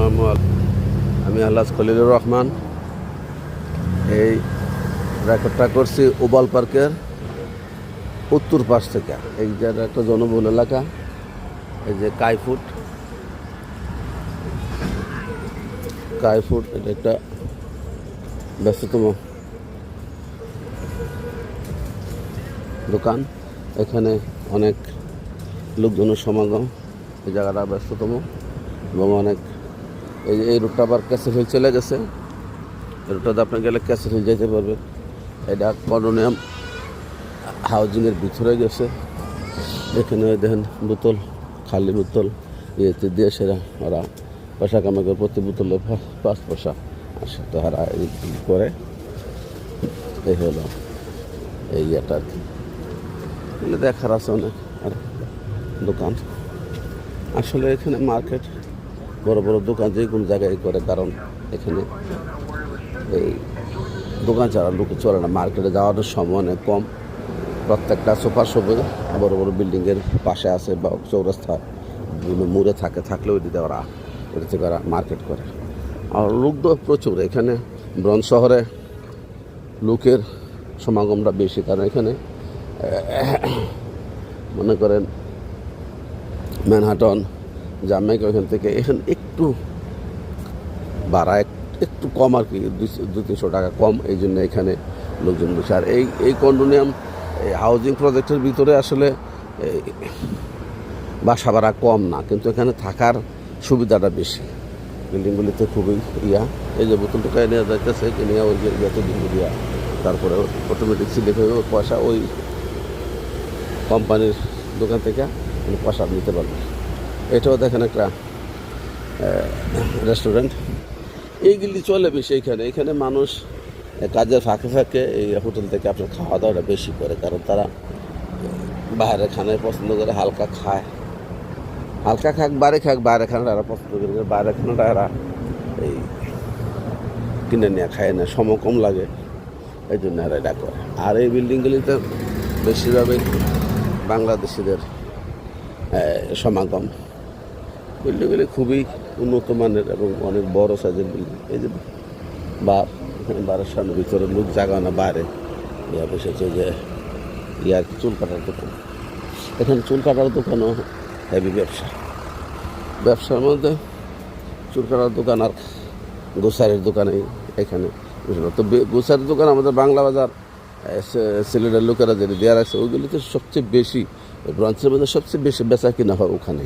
আসসালামু আলাইকুম। আমি আল্লাহ খলিলুর রহমান। এই রেকর্ডটা করছি ওবাল পার্কের উত্তর পাশ থেকে। এই যে একটা জনবহুল এলাকা, এই যে কাইফুট, এটা একটা ব্যস্ততম দোকান। এখানে অনেক লোকজনের সমাগম। এই জায়গাটা ব্যস্ততম এবং অনেক এই রুটটা আবার ক্যাসেল হিল চলে গেছে। এই রুটটাতে আপনি গেলে ক্যাসেল হিল যেতে পারবেন। এটা কন্ডোনিয়াম হাউজিংয়ের ভিতরে গেছে। এখানে দেখেন বোতল, খালি বোতল ইয়েতে দিয়ে সেরা ওরা পয়সা কামাই করে। প্রতি বোতলে 5 পয়সা আসে, তো হারা করে। এই হলো এই ইয়েটা আর কি। এগুলো দেখার আছে অনেক আর দোকান। আসলে এখানে মার্কেট, বড় বড় দোকান যে কোনো জায়গায় করে, কারণ এখানে এই দোকান ছাড়া লোক চলে না। মার্কেটে যাওয়ার সময় অনেক কম। প্রত্যেকটা সুপার শপে বড় বড় বিল্ডিংয়ের পাশে আছে বা চৌরাস্তা বিভিন্ন মোড়ে থাকলে ওই দিকে ওরা মার্কেট করে। আর লোক তো প্রচুর এখানে। ব্রঞ্জ শহরে লোকের সমাগমটা বেশি, কারণ এখানে মনে করেন ম্যানহাটন, জামাইকা, ওইখান থেকে এখানে একটু ভাড়া একটু কম আর কি, 200-300 টাকা কম। এই জন্য এখানে লোকজন বেশি। আর এই কন্ডোনিয়াম হাউজিং প্রজেক্টের ভিতরে আসলে বাসা ভাড়া কম না, কিন্তু এখানে থাকার সুবিধাটা বেশি। বিল্ডিংগুলিতে খুবই এই যে বোতলটা নিয়ে যাইতেছে, নিয়ে ওই যে ইয়াতে দিন দিয়া, তারপরে অটোমেটিক সিলেক্ট হয়ে পয়সা ওই কোম্পানির দোকান থেকে পয়সা নিতে পারবে। এটাও দেখেন একটা রেস্টুরেন্ট। এইগুলি চলে বেশি এখানে মানুষ কাজের ফাঁকে এই হোটেল থেকে আপনার খাওয়া দাওয়াটা বেশি করে, কারণ তারা বাইরে খানায় পছন্দ করে, হালকা খাক, বাইরে খানাটা এরা পছন্দ করে। বাইরে খানাটা এরা এই কিনে নিয়ে খায় না, সময় কম লাগে, এই জন্য এরা এটা করে। আর এই বিল্ডিংগুলিতে বেশিরভাগই বাংলাদেশিদের সমাগম। বিল্ডিংগুলি খুবই উন্নত মানের এবং অনেক বড় সাইজের বিল্ডিং। এই যে বার, এখানে বারের সামনে ভিতরে লোক জায়গা না, বাইরে বসেছে যে চুল কাটার দোকান। এখানে চুল কাটার দোকানও হেভি ব্যবসার মধ্যে চুল কাটার দোকান আর গোসারির দোকানে এখানে। তো গোসারির দোকান আমাদের বাংলা বাজার সিলেটের লোকেরা যেটা দেওয়া আছে, ওইগুলিতে সবচেয়ে বেশি ব্রাঞ্চের মধ্যে সবচেয়ে বেশি বেচা কিনা হয় ওখানে।